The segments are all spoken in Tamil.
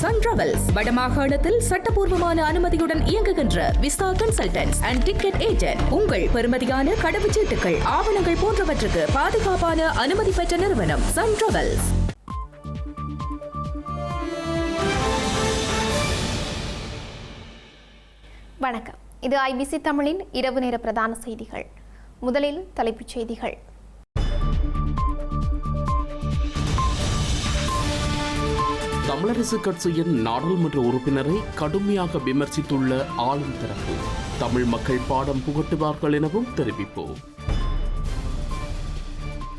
சன் டிராவல்ஸ் வடமாகாணத்தில் சட்டபூர்வமான அனுமதியுடன் இயங்குகின்ற visa consultants and ticket agent. உங்கள் பெறுமதியான கடவுச்சீட்டுகள், ஆவணங்கள் போன்றவற்றுக்கு பாதுகாப்பான அனுமதி பெற்ற நிறுவனம் சன் டிராவல்ஸ். வணக்கம். இது ஐபிசி தமிழின் இரவு நேர பிரதான செய்திகள். முதலில் தலைப்புச் செய்திகள். தமிழரசு கட்சியின் நாடாளுமன்ற உறுப்பினரை கடுமையாக விமர்சித்துள்ள ஆளும் தரப்பு. தமிழ் மக்கள் பாடம் புகட்டுவார்கள் எனவும் தெரிவிப்பு.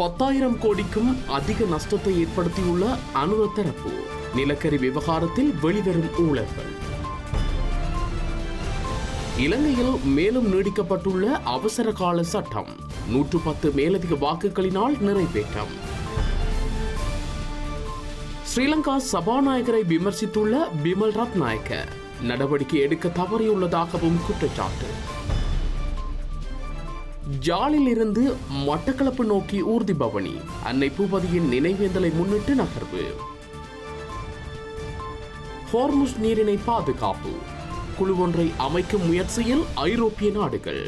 10,000 கோடிக்கும் அதிக நஷ்டத்தை ஏற்படுத்தியுள்ள அனுர தரப்பு. நிலக்கரி விவகாரத்தில் வெளிவரும் ஊழல்கள். இலங்கையில் மேலும் நீடிக்கப்பட்டுள்ள அவசர கால சட்டம் 110 மேலதிக வாக்குகளினால் நிறைவேற்றம். ஸ்ரீலங்கா சபாநாயகரை விமர்சித்துள்ள பிமல் ரத்நாயக்க நடவடிக்கை எடுக்க தவறியுள்ளதாகவும் குற்றச்சாட்டு. ஜாலில் இருந்து மட்டக்களப்பு நோக்கி ஊர்தி பவனி. அன்னை பூபதியின் நினைவேந்தலை முன்னிட்டு நகர்வு. ஹோர்முஸ் நீரிணை பாதுகாப்பு குழு ஒன்றை அமைக்கும் முயற்சியில் ஐரோப்பிய நாடுகள்.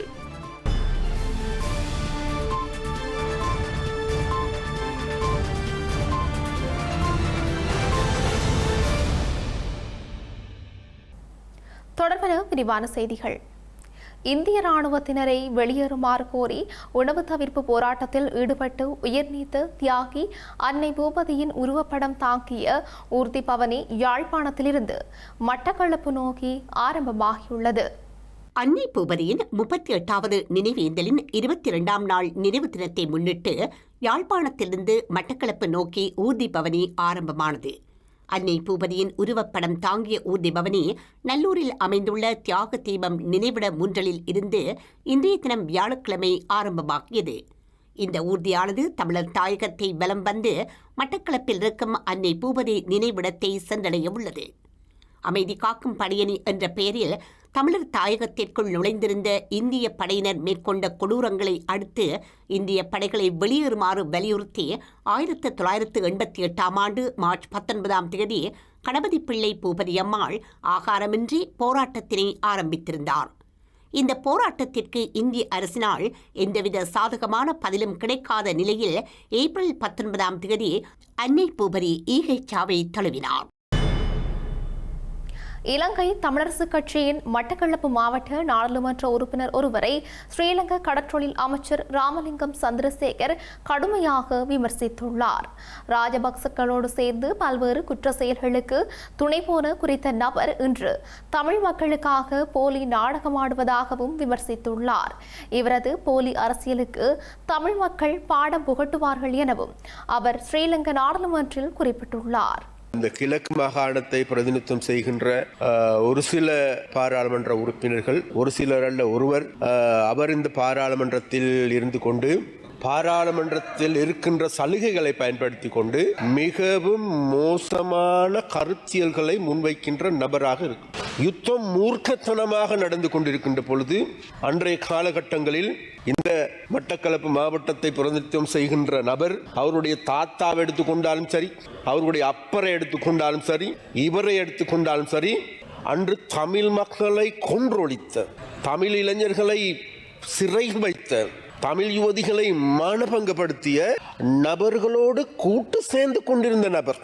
தொடர்பான விரிவான செய்திகள். இந்திய ராணுவத்தினரை வெளியேறுமாறு கோரி உணவு தவிர்ப்பு போராட்டத்தில் ஈடுபட்டு உயிர் நீத்த தியாகி அன்னை பூபதியின் உருவப்படம் தாங்கிய ஊர்தி பவனி யாழ்ப்பாணத்திலிருந்து மட்டக்களப்பு நோக்கி ஆரம்பமாகியுள்ளது. அன்னை பூபதியின் 38வது நினைவேந்தலின் 22ஆம் நாள் நினைவு தினத்தை முன்னிட்டு யாழ்ப்பாணத்திலிருந்து மட்டக்களப்பு நோக்கி ஊர்தி பவனி ஆரம்பமானது. அன்னை பூபதியின் உருவப்படம் தாங்கிய ஊர்தி பவனி நல்லூரில் அமைந்துள்ள தியாக தீபம் நினைவிட முன்றலில் இருந்து இன்றைய தினம் வியாழக்கிழமை ஆரம்பமாகியது. இந்த ஊர்தியானது தமிழர் தாயகத்தை வலம் வந்து மட்டக்களப்பில் இருக்கும் அன்னை பூபதி நினைவிடத்தை சென்றடைய உள்ளது. அமைதி காக்கும் படையணி என்ற பெயரில் தமிழர் தாயகத்திற்குள் நுழைந்திருந்த இந்திய படையினர் மேற்கொண்ட கொடூரங்களை அடுத்து இந்திய படைகளை வெளியேறுமாறு வலியுறுத்தி 1988ஆம் ஆண்டு மார்ச் 19ஆம் தேதி கணபதி பிள்ளை பூபதி அம்மாள் ஆகாரமின்றி போராட்டத்தினை ஆரம்பித்திருந்தார். இந்த போராட்டத்திற்கு இந்திய அரசினால் எந்தவித சாதகமான பதிலும் கிடைக்காத நிலையில் ஏப்ரல் 19ஆம் தேதி அன்னை பூபதி ஈகைச்சாவை தழுவினார். இலங்கை தமிழரசுக் கட்சியின் மட்டக்களப்பு மாவட்ட நாடாளுமன்ற உறுப்பினர் ஒருவரை ஸ்ரீலங்கா கடற்றொழில் அமைச்சர் ராமலிங்கம் சந்திரசேகர் கடுமையாக விமர்சித்துள்ளார். ராஜபக்சக்களோடு சேர்ந்து பல்வேறு குற்ற செயல்களுக்கு துணை போன குறித்த நபர் இன்று தமிழ் மக்களுக்காக போலி நாடகமாடுவதாகவும் விமர்சித்துள்ளார். இவரது போலி அரசியலுக்கு தமிழ் மக்கள் பாடம் புகட்டுவார்கள் எனவும் அவர் ஸ்ரீலங்கா நாடாளுமன்றில் குறிப்பிட்டுள்ளார். இந்த கிழக்கு மாகாணத்தை பிரதிநிதித்துவம் செய்கின்ற ஒரு சில பாராளுமன்ற உறுப்பினர்கள், ஒரு சிலர் அல்ல ஒருவர், அவர் இந்த பாராளுமன்றத்தில் இருந்து கொண்டு பாராளுமன்றத்தில் இருக்கின்ற சலுகைகளை பயன்படுத்தி கொண்டு மிகவும் மோசமான கருத்தியல்களை முன்வைக்கின்ற நபராக இருக்கும். யுத்தம் மூர்க்கத்தனமாக நடந்து கொண்டிருக்கின்ற பொழுது அன்றைய காலகட்டங்களில் இந்த மட்டக்களப்பு மாவட்டத்தை பிரதிநிதித்துவம் செய்கின்ற நபர் அவருடைய தாத்தாவை எடுத்துக்கொண்டாலும் சரி, அவருடைய அப்பரை எடுத்துக்கொண்டாலும் சரி, இவரை எடுத்துக்கொண்டாலும் சரி, அன்று தமிழ் மக்களை கொன்றொழித்த, தமிழ் இளைஞர்களை சிறை வைத்த, தமிழ் யுவதிகளை மானபங்கப்படுத்திய நபர்களோடு கூட்டு சேர்ந்து கொண்டிருந்த நபர்.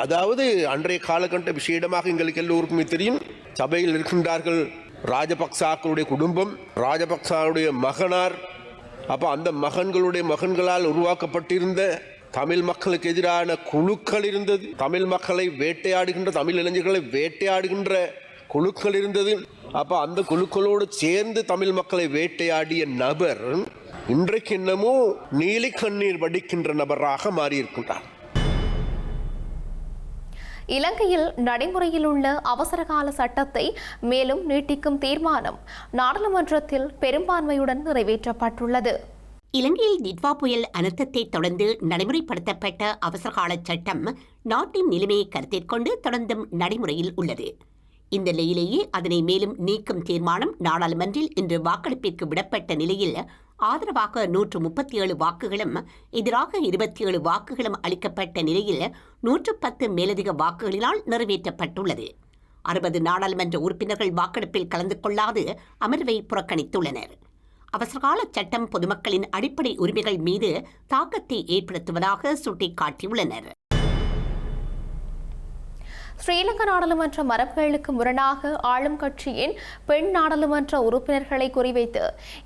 அதாவது அன்றைய காலகட்ட விஷயமாக எங்களுக்கு எல்லோருக்குமே தெரியும். சபையில் இருக்கின்றார்கள் ராஜபக்சாக்களுடைய குடும்பம், ராஜபக்சாவுடைய மகனார். அப்போ அந்த மகன்களால் உருவாக்கப்பட்டிருந்த தமிழ் மக்களுக்கு எதிரான குழுக்கள் இருந்தது. தமிழ் மக்களை வேட்டையாடுகின்ற, தமிழ் இளைஞர்களை வேட்டையாடுகின்ற குழுக்கள் இருந்தது. அப்ப அந்த குழுக்களோடு சேர்ந்து தமிழ் மக்களை வேட்டையாடிய நபர் இன்றைக்கு என்னமோ நீலி கண்ணீர் வடிக்கின்ற நபராக மாறியிருக்கின்றார். இலங்கையில் நடைமுறையில் உள்ள அவசரகால சட்டத்தை மேலும் நீட்டிக்கும் தீர்மானம் நாடாளுமன்றத்தில் பெரும்பான்மையுடன் நிறைவேற்றப்பட்டுள்ளது. இலங்கையில் நிட்வா புயல் அனர்த்தத்தை தொடர்ந்து நடைமுறைப்படுத்தப்பட்ட அவசரகால சட்டம் நாட்டின் நிலைமையை கருத்தில் கொண்டு தொடர்ந்தும் நடைமுறையில் உள்ளது. இந்த நிலையிலேயே அதனை மேலும் நீக்கும் தீர்மானம் நாடாளுமன்றில் இன்று வாக்கெடுப்பிற்கு விடப்பட்ட நிலையில் ஆதரவாக 137 வாக்குகளும் எதிராக 27 வாக்குகளும் அளிக்கப்பட்ட நிலையில் 110 மேலதிக வாக்குகளினால் நிறைவேற்றப்பட்டுள்ளது. 60 நாடாளுமன்ற உறுப்பினர்கள் வாக்கெடுப்பில் கலந்து கொள்ளாது அமர்வை புறக்கணித்துள்ளனர். அவசரகால சட்டம் பொதுமக்களின் அடிப்படை உரிமைகள் மீது தாக்கத்தை ஏற்படுத்துவதாக சுட்டிக்காட்டியுள்ளனர். ஸ்ரீலங்கா நாடாளுமன்ற மரபுகளுக்கு முரணாக ஆளும் கட்சியின் பெண் நாடாளுமன்ற உறுப்பினர்களை குறிவைத்து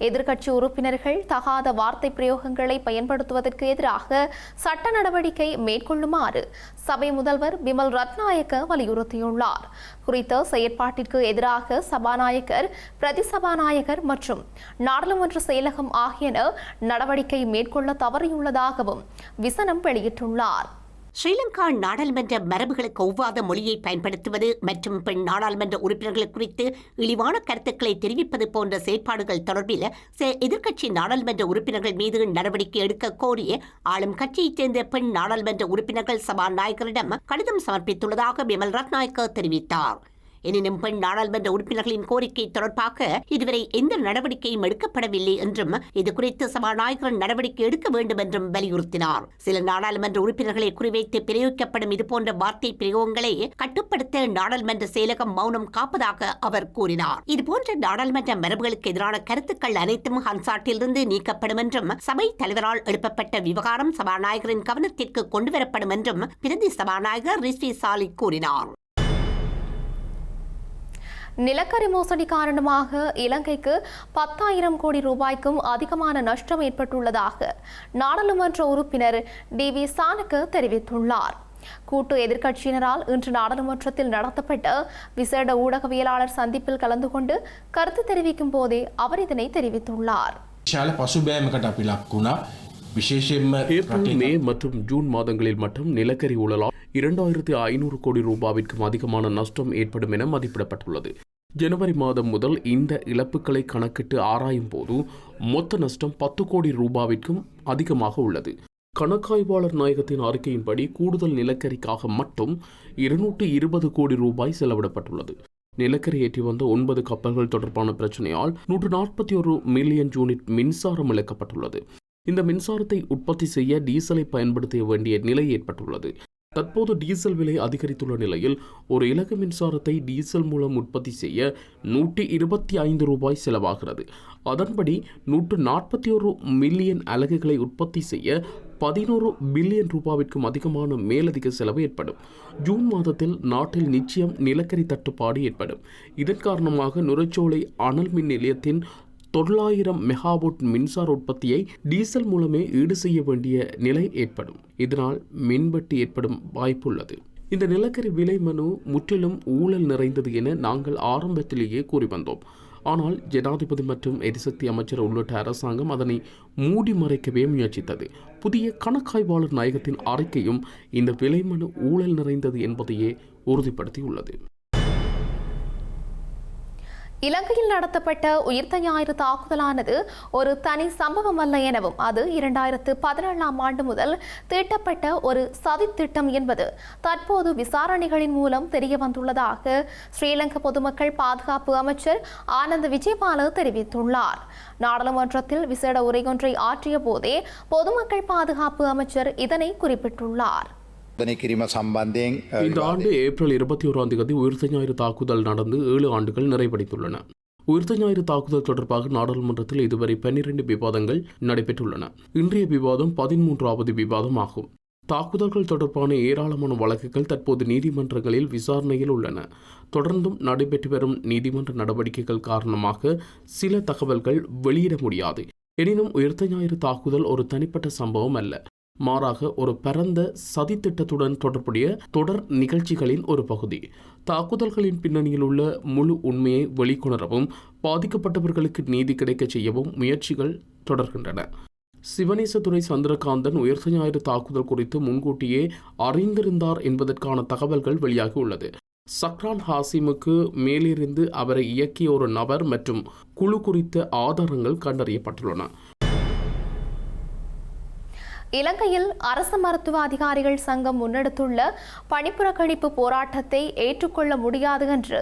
எதிர்க்கட்சி உறுப்பினர்கள் தகாத வார்த்தை பிரயோகங்களை பயன்படுத்துவதற்கு எதிராக சட்ட நடவடிக்கை மேற்கொள்ளுமாறு சபை முதல்வர் பிமல் ரத்நாயக்க வலியுறுத்தியுள்ளார். குறித்த செயற்பாட்டிற்கு எதிராக சபாநாயகர், பிரதி சபாநாயகர் மற்றும் நாடாளுமன்ற செயலகம் ஆகியன நடவடிக்கை மேற்கொள்ள தவறியுள்ளதாகவும் விசனம் வெளியிட்டுள்ளார். ஸ்ரீலங்கா நாடாளுமன்ற மரபுகளுக்கு ஒவ்வாத மொழியை பயன்படுத்துவது மற்றும் பெண் நாடாளுமன்ற உறுப்பினர்கள் குறித்து இழிவான கருத்துக்களை தெரிவிப்பது போன்ற செயற்பாடுகள் தொடர்பில் எதிர்க்கட்சி நாடாளுமன்ற உறுப்பினர்கள் மீது நடவடிக்கை எடுக்க கோரி ஆளும் கட்சியைச் சேர்ந்த பெண் நாடாளுமன்ற உறுப்பினர்கள் சபாநாயகரிடம் கடிதம் சமர்ப்பித்துள்ளதாக பிமல் ரத்நாயக்க தெரிவித்தார். எனினும் பெண் நாடாளுமன்ற உறுப்பினர்களின் கோரிக்கை தொடர்பாக இதுவரை எந்த நடவடிக்கையும் எடுக்கப்படவில்லை என்றும் இதுகுறித்து சபாநாயகர் நடவடிக்கை எடுக்க வேண்டும் என்றும் வலியுறுத்தினார். சில நாடாளுமன்ற உறுப்பினர்களை குறிவைத்து பிரயோகிக்கப்படும் இதுபோன்ற வார்த்தை பிரயோகங்களை கட்டுப்படுத்த நாடாளுமன்ற செயலகம் மௌனம் காப்பதாக அவர் கூறினார். இதுபோன்ற நாடாளுமன்ற மரபுகளுக்கு எதிரான கருத்துக்கள் அனைத்தும் ஹன்சாட்டிலிருந்து நீக்கப்படும் என்றும் சபை தலைவரால் எழுப்பப்பட்ட விவகாரம் சபாநாயகரின் கவனத்திற்கு கொண்டுவரப்படும் என்றும் பிரதி சபாநாயகர் ரிஸ்வி சாலி கூறினார். நிலக்கரி மோசடி காரணமாக இலங்கைக்கு 10,000 கோடி ரூபாய்க்கும் அதிகமான நஷ்டம் ஏற்பட்டுள்ளதாக நாடாளுமன்ற உறுப்பினர் டி.வி. சானக்க தெரிவித்துள்ளார். கூட்டு எதிர்க்கட்சியினரால் இன்று நாடாளுமன்றத்தில் நடத்தப்பட்ட விசேட ஊடகவியலாளர் சந்திப்பில் கலந்து கொண்டு கருத்து தெரிவிக்கும் போதே அவர் இதனை தெரிவித்துள்ளார். ஏப்ரல், மே மற்றும் ஜூன் மாதங்களில் மட்டும் நிலக்கரி ஊழலால் 2,500 கோடி ரூபாவிற்கும் அதிகமான நஷ்டம் ஏற்படும் என மதிப்பிடப்பட்டுள்ளது. ஜனவரி மாதம் முதல் இந்த இழப்புகளை கணக்கிட்டு ஆராயும் போது மொத்த நஷ்டம் 10 கோடி ரூபாவிற்கும் அதிகமாக உள்ளது. கணக்காய்வாளர் நாயகத்தின் அறிக்கையின்படி கூடுதல் நிலக்கரிக்காக மட்டும் 220 கோடி ரூபாய் செலவிடப்பட்டுள்ளது. நிலக்கரி ஏற்றி வந்த 9 கப்பல்கள் தொடர்பான பிரச்சனையால் 141 மில்லியன் யூனிட் மின்சாரம் இழக்கப்பட்டுள்ளது. இந்த மின்சாரத்தை உற்பத்தி செய்ய டீசலை பயன்படுத்த வேண்டிய நிலை ஏற்பட்டுள்ளது. தற்போது டீசல் விலை அதிகரித்துள்ள நிலையில் ஒரு இலகு மின்சாரத்தை டீசல் மூலம் உற்பத்தி செய்ய 125 ரூபாய் செலவாகிறது. அதன்படி 141 மில்லியன் அலகுகளை உற்பத்தி செய்ய 11 பில்லியன் ரூபாவிற்கும் அதிகமான மேலதிக செலவு ஏற்படும். ஜூன் மாதத்தில் நாட்டில் நிச்சயம் நிலக்கரி தட்டுப்பாடு ஏற்படும். இதன் காரணமாக நுரைச்சோலை அனல் மின் நிலையத்தின் 900 மெகாவாட் மின்சார உற்பத்தியை டீசல் மூலமே ஈடு செய்ய வேண்டிய நிலை ஏற்படும். இதனால் மின்வெட்டு ஏற்படும் வாய்ப்புள்ளது. இந்த நிலக்கரி விலை மனு முற்றிலும் ஊழல் நிறைந்தது என நாங்கள் ஆரம்பத்திலேயே கூறி வந்தோம். ஆனால் ஜனாதிபதி மற்றும் எரிசக்தி அமைச்சர் உள்ளிட்ட அரசாங்கம் அதனை மூடி மறைக்கவே முயற்சித்தது. புதிய கணக்காய்வாளர் நாயகத்தின் அறிக்கையும் இந்த விலை மனு ஊழல் நிறைந்தது என்பதையே உறுதிப்படுத்தியுள்ளது. இலங்கையில் நடத்தப்பட்ட உயிர்த்த ஞாயிறு தாக்குதலானது ஒரு தனி சம்பவம் அல்ல எனவும் அது 2017ஆம் ஆண்டு முதல் தீட்டப்பட்ட ஒரு சதித்திட்டம் என்பது தற்போது விசாரணைகளின் மூலம் தெரிய வந்துள்ளதாக ஸ்ரீலங்கா பொதுமக்கள் பாதுகாப்பு அமைச்சர் ஆனந்த் விஜயபால தெரிவித்துள்ளார். நாடாளுமன்றத்தில் விசேட உரையொன்றை ஆற்றிய போதே பொதுமக்கள் பாதுகாப்பு அமைச்சர் இதனை குறிப்பிட்டுள்ளார். இந்த ஆண்டு ஏப்ரல் 21ஆம் தேதி உயிர்த்த ஞாயிறு தாக்குதல் நடந்து 7 ஆண்டுகள் நிறைவடைந்துள்ளன. உயிர்த்த ஞாயிறு தாக்குதல் தொடர்பாக நாடாளுமன்றத்தில் இதுவரை 12 விவாதங்கள் நடைபெற்றுள்ளன. இன்றைய விவாதம் 13வது விவாதம் ஆகும். தாக்குதல்கள் தொடர்பான ஏராளமான வழக்குகள் தற்போது நீதிமன்றங்களில் விசாரணையில் உள்ளன. தொடர்ந்தும் நடைபெற்று வரும் நீதிமன்ற நடவடிக்கைகள் காரணமாக சில தகவல்கள் வெளியிட முடியாது. எனினும் உயிர்த்த ஞாயிறு தாக்குதல் ஒரு தனிப்பட்ட சம்பவம் அல்ல, மாறாக ஒரு பரந்த சதித்திட்டத்துடன் தொடர்புடைய தொடர் நிகழ்ச்சிகளின் ஒரு பகுதி. தாக்குதல்களின் பின்னணியில் உள்ள முழு உண்மையை வெளிக்கொணரவும் பாதிக்கப்பட்டவர்களுக்கு நீதி கிடைக்க செய்யவும் முயற்சிகள் தொடர்கின்றன. சிவனேசதுரை சந்திரகாந்தன் உயிர்த்த ஞாயிறு தாக்குதல் குறித்து முன்கூட்டியே அறிந்திருந்தார் என்பதற்கான தகவல்கள் வெளியாகியுள்ளது. சக்ரான் ஹாசிமுக்கு மேலிருந்து அவரை இயக்கிய ஒரு நபர் மற்றும் குழு குறித்த ஆதாரங்கள் கண்டறியப்பட்டுள்ளன. இலங்கையில் அரசு மருத்துவ அதிகாரிகள் சங்கம் முன்னெடுத்துள்ள பணிப்புறக்கணிப்பு போராட்டத்தை ஏற்றுக்கொள்ள முடியாது என்று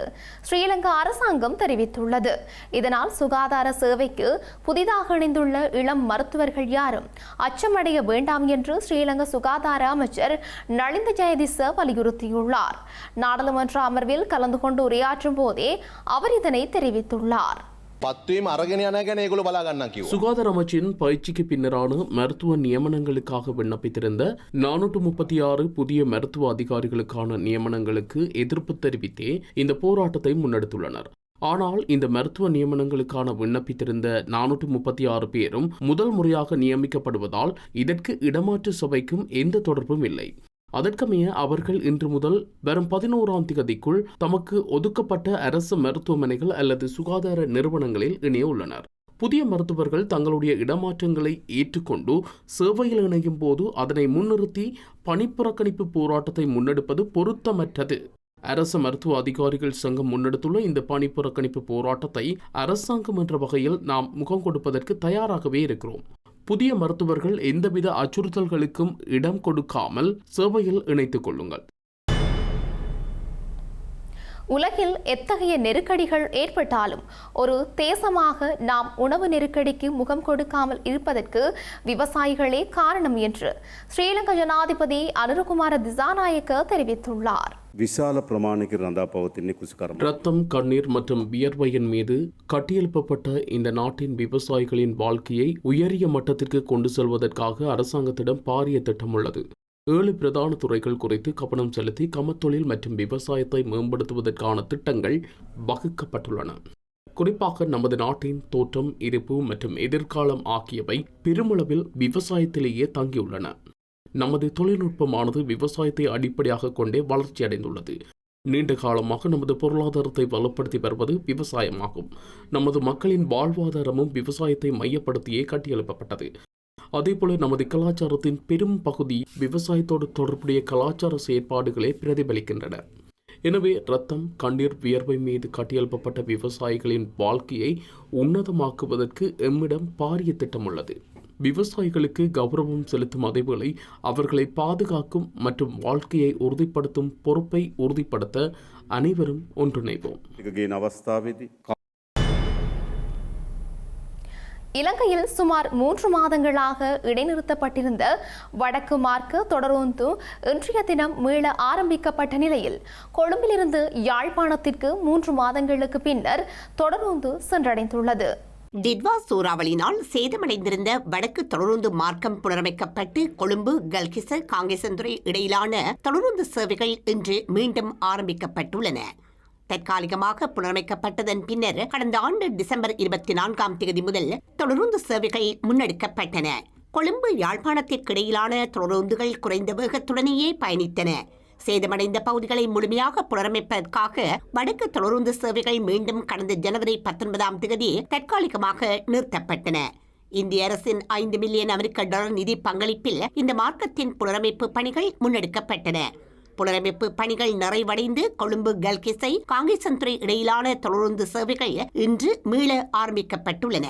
ஸ்ரீலங்கா அரசாங்கம் தெரிவித்துள்ளது. இதனால் சுகாதார சேவைக்கு புதிதாக இணைந்துள்ள இளம் மருத்துவர்கள் யாரும் அச்சமடைய வேண்டாம் என்று ஸ்ரீலங்கா சுகாதார அமைச்சர் நலிந்த ஜெயதிச வலியுறுத்தியுள்ளார். நாடாளுமன்ற அமர்வில் கலந்து கொண்டு உரையாற்றும் போதே அவர் இதனை தெரிவித்துள்ளார். சுகாதார அமைச்சின் பயிற்சிக்கு பின்னரான மருத்துவ நியமனங்களுக்காக விண்ணப்பித்திருந்த 436 புதிய மருத்துவ அதிகாரிகளுக்கான நியமனங்களுக்கு எதிர்ப்பு தெரிவித்தே இந்த போராட்டத்தை முன்னெடுத்துள்ளனர். ஆனால் இந்த மருத்துவ நியமனங்களுக்கான விண்ணப்பித்திருந்த 436 பேரும் முதல் முறையாக நியமிக்கப்படுவதால் இதற்கு இடமாற்று சபைக்கும் எந்த தொடர்பும் இல்லை. அதற்கமைய அவர்கள் இன்று முதல் வரும் 11ஆம் தேதிக்குள் தமக்கு ஒதுக்கப்பட்ட அரசு மருத்துவமனைகள் அல்லது சுகாதார நிறுவனங்களில் இணைய உள்ளனர். புதிய மருத்துவர்கள் தங்களுடைய இடமாற்றங்களை ஏற்றுக்கொண்டு சேவையில் இணையும் போது அதனை முன்னிறுத்தி பணிப்புறக்கணிப்பு போராட்டத்தை முன்னெடுப்பது பொருத்தமற்றது. அரசு மருத்துவ அதிகாரிகள் சங்கம் முன்னெடுத்துள்ள இந்த பணிப்புறக்கணிப்பு போராட்டத்தை அரசாங்கம் என்ற வகையில் நாம் முகம் கொடுப்பதற்கு தயாராகவே இருக்கிறோம். புதிய மருத்துவர்கள் எந்தவித அச்சுறுத்தல்களுக்கும் இடம் கொடுக்காமல் சேவையில் இணைத்துக் கொள்ளுங்கள். உலகில் எத்தகைய நெருக்கடிகள் ஏற்பட்டாலும் ஒரு தேசமாக நாம் உணவு நெருக்கடிக்கு முகம் கொடுக்காமல் இருப்பதற்கு விவசாயிகளே காரணம் என்று ஸ்ரீலங்கா ஜனாதிபதி அனுரகுமார திசாநாயக்க தெரிவித்துள்ளார். விசால பிரமாணிக்கு ரத்தம், கண்ணீர் மற்றும் வியர்வையின் மீது கட்டியெழுப்பப்பட்ட இந்த நாட்டின் விவசாயிகளின் வாழ்க்கையை உயரிய மட்டத்திற்கு கொண்டு செல்வதற்காக அரசாங்கத்திடம் பாரிய திட்டம் உள்ளது. 7 பிரதான துறைகள் குறித்து கவனம் செலுத்தி கமத்தொழில் மற்றும் விவசாயத்தை மேம்படுத்துவதற்கான திட்டங்கள் வகுக்கப்பட்டுள்ளன. குறிப்பாக நமது நாட்டின் தோற்றம், இருப்பு மற்றும் எதிர்காலம் ஆகியவை பெருமளவில் விவசாயத்திலேயே தங்கியுள்ளன. நமது தொழில்நுட்பமானது விவசாயத்தை அடிப்படையாக கொண்டே வளர்ச்சியடைந்துள்ளது. நீண்ட காலமாக நமது பொருளாதாரத்தை வலுப்படுத்தி வருவது விவசாயமாகும். நமது மக்களின் வாழ்வாதாரமும் விவசாயத்தை மையப்படுத்தியே கட்டியெழுப்பப்பட்டது. அதேபோல நமது கலாச்சாரத்தின் பெரும் பகுதி விவசாயத்தோடு தொடர்புடைய கலாச்சார செயற்பாடுகளே பிரதிபலிக்கின்றன. எனவே ரத்தம், கண்ணீர், வியர்வை மீது கட்டியெழுப்பப்பட்ட விவசாயிகளின் வாழ்க்கையை உன்னதமாக்குவதற்கு எம்மிடம் பாரிய திட்டம் உள்ளது. விவசாயிகளுக்கு கௌரவம் செலுத்தும் அதேவேளை அவர்களை பாதுகாக்கும் மற்றும் வாழ்க்கையை உறுதிப்படுத்தும் பொறுப்பை உறுதிப்படுத்த அனைவரும் ஒன்றிணைவோம். இலங்கையில் சுமார் 3 மாதங்களாக இடைநிறுத்தப்பட்டிருந்த வடக்கு மார்க்க தொடருந்து இன்றைய தினம் மீள ஆரம்பிக்கப்பட்ட நிலையில் கொழும்பிலிருந்து யாழ்ப்பாணத்திற்கு 3 மாதங்களுக்கு பின்னர் தொடருந்து சென்றடைந்துள்ளது. டிட்வா சூறாவளியினால் சேதமடைந்திருந்த வடக்கு தொடருந்து மார்க்கம் புனரமைக்கப்பட்டு கொழும்பு, கல்கிச, காங்கேசன்துறை இடையிலான தொடருந்து சேவைகள் இன்று மீண்டும் ஆரம்பிக்கப்பட்டுள்ளன. தற்காலிகமாக புனரமைக்கப்பட்டதன் பின்னர் கடந்த ஆண்டு டிசம்பர் 24ஆம் தேதி முதல் தொடருந்து சேவைகள் முன்னெடுக்கப்பட்டன. கொழும்பு, யாழ்ப்பாணத்திற்கு இடையிலான தொடருந்துகள் குறைந்த வேகத்துடனேயே பயணித்தன. சேதமடைந்த பகுதிகளை முழுமையாக புனரமைப்பதற்காக வடக்கு தொடருந்து சேவைகள் மீண்டும் கடந்த ஜனவரி 19ஆம் தேதி தற்காலிகமாக நிறுத்தப்பட்டன. இந்திய அரசின் $5 மில்லியன் அமெரிக்க நிதி பங்களிப்பில் இந்த மார்க்கத்தின் புனரமைப்பு பணிகள் முன்னெடுக்கப்பட்டன. புனரமைப்பு பணிகள் நிறைவடைந்து கொழும்பு, கல்கிசை, காங்கேசன்துறை இடையிலான தொடருந்து சேவைகள் இன்று மீள ஆரம்பிக்கப்பட்டுள்ளன.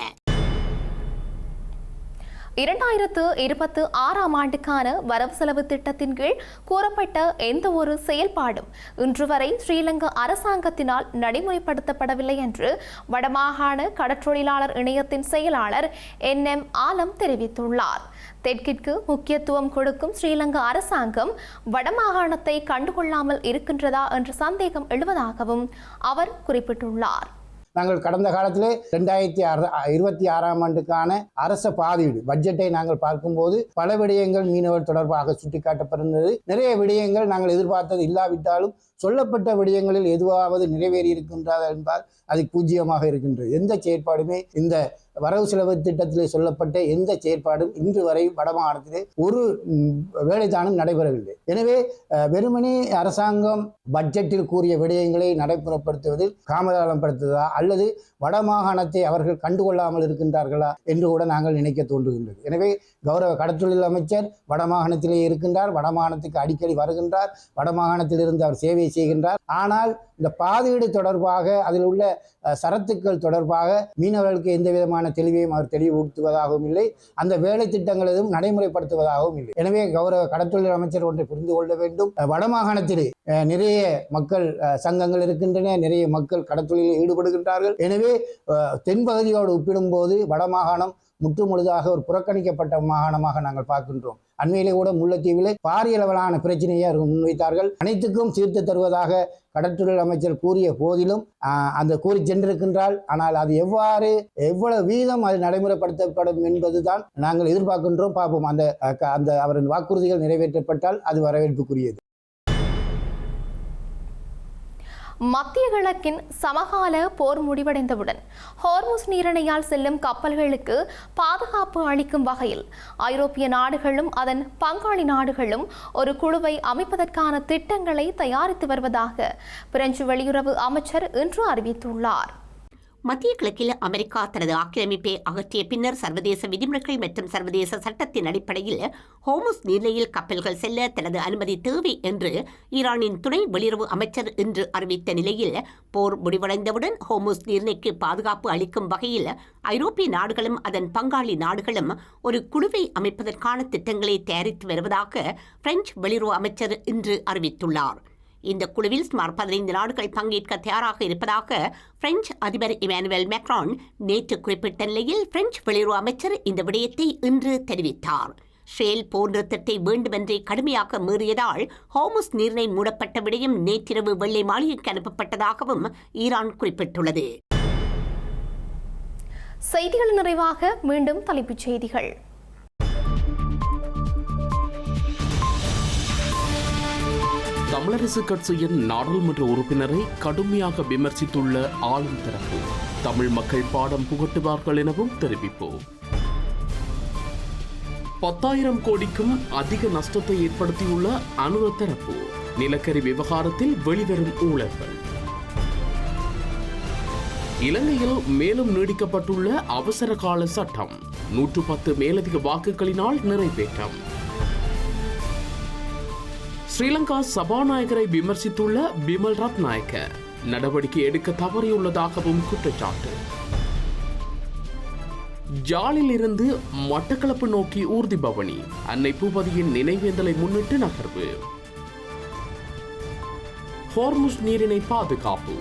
2026ஆம் ஆண்டுக்கான வரவு செலவு திட்டத்தின் கீழ் கூறப்பட்ட எந்த ஒரு செயல்பாடும் இன்று வரை ஸ்ரீலங்கா அரசாங்கத்தினால் நடைமுறைப்படுத்தப்படவில்லை என்று வடமாகாண கடற்றொழிலாளர் இணையத்தின் செயலாளர் NM ஆலம் தெரிவித்துள்ளார். தெற்கிற்கு முக்கியத்துவம் கொடுக்கும் ஸ்ரீலங்கா அரசாங்கம் வடமாகாணத்தை கண்டுகொள்ளாமல் இருக்கின்றதா என்ற சந்தேகம் எழுவதாகவும் அவர் குறிப்பிட்டுள்ளார். நாங்கள் கடந்த காலத்திலே 2026ஆம் ஆண்டுக்கான அரச பாதீடு பட்ஜெட்டை நாங்கள் பார்க்கும்போது பல விடயங்கள் மீனவர் தொடர்பாக சுட்டிக்காட்டப்படுகிறது. நிறைய விடயங்கள் நாங்கள் எதிர்பார்த்தது இல்லாவிட்டாலும் சொல்லப்பட்ட விடயங்களில் எதுவாவது நிறைவேறி இருக்கின்றதா என்பால் அது பூஜ்ஜியமாக இருக்கின்றது. எந்த செயற்பாடுமே இந்த வரவு செலவு திட்டத்திலே சொல்லப்பட்ட எந்த செயற்பாடும் இன்று வரை வடமாகாணத்திலே ஒரு வேலைதானும் நடைபெறவில்லை. எனவே வெறுமனே அரசாங்கம் பட்ஜெட்டில் கூறிய விடயங்களை நடைமுறைப்படுத்துவதில் காமதாமப்படுத்துவதா அல்லது வடமாகாணத்தை அவர்கள் கண்டுகொள்ளாமல் இருக்கின்றார்களா என்று கூட நாங்கள் நினைக்க தோன்றுகின்றது. எனவே கௌரவ கடற்றொழில் அமைச்சர் வடமாகாணத்திலே இருக்கின்றார், வடமாகாணத்துக்கு அடிக்கடி வருகின்றார், வடமாகாணத்திலிருந்து அவர் சேவை வேலையை செய்கின்றார். ஆனால் இந்த பாதீடு தொடர்பாக அதில் உள்ள சரத்துக்கள் தொடர்பாக மீனவர்களுக்கு எந்த விதமான தெளிவையும் அவர் தெளிவுபடுத்துவதாகவும் இல்லை, அந்த வேலை திட்டங்கள் எதுவும் நடைமுறைப்படுத்துவதாகவும் இல்லை. எனவே கௌரவ கடற்றொழில் அமைச்சர் ஒன்றை புரிந்து கொள்ள வேண்டும். வடமாகாணத்திலே நிறைய மக்கள் சங்கங்கள் இருக்கின்றன, நிறைய மக்கள் கடற்றொழிலில் ஈடுபடுகின்றார்கள். எனவே தென்பகுதியோடு ஒப்பிடும்போது வடமாகாணம் முற்றுமுழுதாக ஒரு புறக்கணிக்கப்பட்ட மாகாணமாக நாங்கள் பார்க்கின்றோம். அண்மையிலே கூட முல்லைத்தீவிலே பாரிய அளவிலான பிரச்சனையை அவர்கள் முன்வைத்தார்கள். அனைத்துக்கும் தீர்த்து தருவதாக கடற்றொழில் அமைச்சர் கூறிய போதிலும் அந்த கூறி சென்றிருக்கின்றால், ஆனால் அது எவ்வளவு வீதம் அது நடைமுறைப்படுத்தப்படும் என்பதுதான் நாங்கள் எதிர்பார்க்கின்றோம். பார்ப்போம். அந்த அவரின் வாக்குறுதிகள் நிறைவேற்றப்பட்டால் அது வரவேற்புக்குரியது. மத்திய கிழக்கின் சமகால போர் முடிவடைந்தவுடன் ஹோர்முஸ் நீரிணையால் செல்லும் கப்பல்களுக்கு பாதுகாப்பு அளிக்கும் வகையில் ஐரோப்பிய நாடுகளும் அதன் பங்காளி நாடுகளும் ஒரு குழுவை அமைப்பதற்கான திட்டங்களை தயாரித்து வருவதாக பிரெஞ்சு வெளியுறவு அமைச்சர் இன்று அறிவித்துள்ளார். மத்திய கிழக்கில் அமெரிக்கா தனது ஆக்கிரமிப்பை அகற்றிய பின்னர் சர்வதேச விதிமுறைகள் மற்றும் சர்வதேச சட்டத்தின் அடிப்படையில் ஹோர்முஸ் நீர்நிலையில் கப்பல்கள் செல்ல தனது அனுமதி தேவை என்று ஈரானின் துணை வெளியுறவு அமைச்சர் இன்று அறிவித்த நிலையில், போர் முடிவடைந்தவுடன் ஹோர்முஸ் நீர்நிலைக்கு பாதுகாப்பு அளிக்கும் வகையில் ஐரோப்பிய நாடுகளும் அதன் பங்காளி நாடுகளும் ஒரு குழுவை அமைப்பதற்கான திட்டங்களை தயாரித்து வருவதாக பிரெஞ்சு வெளியுறவு அமைச்சர் இன்று அறிவித்துள்ளார். இந்த குழுவில் சுமார் 15 நாடுகள் பங்கேற்க தயாராக இருப்பதாக பிரெஞ்சு அதிபர் இமானுவேல் மேக்ரான் நேற்று குறிப்பிட்ட நிலையில் பிரெஞ்சு வெளியுறவு அமைச்சர் இந்த விடயத்தை இன்று தெரிவித்தார். ஷேல் போர் நிறுத்தத்தை வேண்டுமென்றே கடுமையாக மீறியதால் ஹோர்முஸ் நீரிணை மூடப்பட்ட விடயம் நேற்றிரவு வெள்ளை மாளிகைக்கு அனுப்பப்பட்டதாகவும் ஈரான் குறிப்பிட்டுள்ளது. செய்திகள் நிறைவாக மீண்டும் தலைப்புச் செய்திகள். தமிழரசு கட்சியின் நாடாளுமன்ற உறுப்பினரை கடுமையாக விமர்சித்துள்ள ஆளும் தரப்பு, தமிழ் மக்கள் பாடம் புகட்டுவார்கள் எனவும் தெரிவிப்போம். 10,000 கோடிக்கும் அதிக நஷ்டத்தை ஏற்படுத்தியுள்ள அனுர தரப்பு, நிலக்கரி விவகாரத்தில் வெளிவரும் ஊழல்கள். இலங்கையில் மேலும் நீடிக்கப்பட்டுள்ள அவசர கால சட்டம் 110 மேலதிக வாக்குகளினால் நிறைவேற்றம். ஸ்ரீலங்கா சபாநாயகரை விமர்சித்துள்ள பிமல் ரத்நாயக்க, நடவடிக்கை எடுக்க தவறியுள்ளதாகவும் குற்றச்சாட்டு. ஜாலில் இருந்து மட்டக்களப்பு நோக்கி ஊர்தி பவனி, அன்னை பூபதியின் நினைவேந்தலை முன்னிட்டு நகர்வு. ஹோர்முஸ் நீரிணை பாதுகாப்பு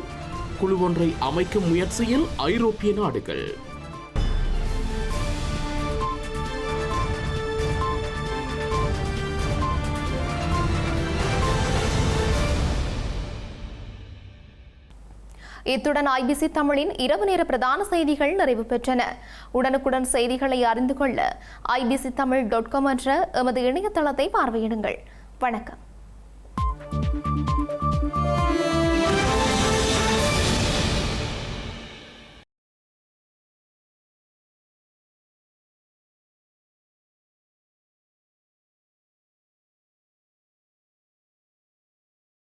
குழு ஒன்றை அமைக்கும் முயற்சியில் ஐரோப்பிய நாடுகள். இத்துடன் ஐபிசி தமிழின் இரவு நேர பிரதான செய்திகள் நிறைவு பெற்றன. உடனுக்குடன் செய்திகளை அறிந்து கொள்ள ibctamil.com என்ற எமது இணையதளத்தை பார்வையிடுங்கள். வணக்கம்.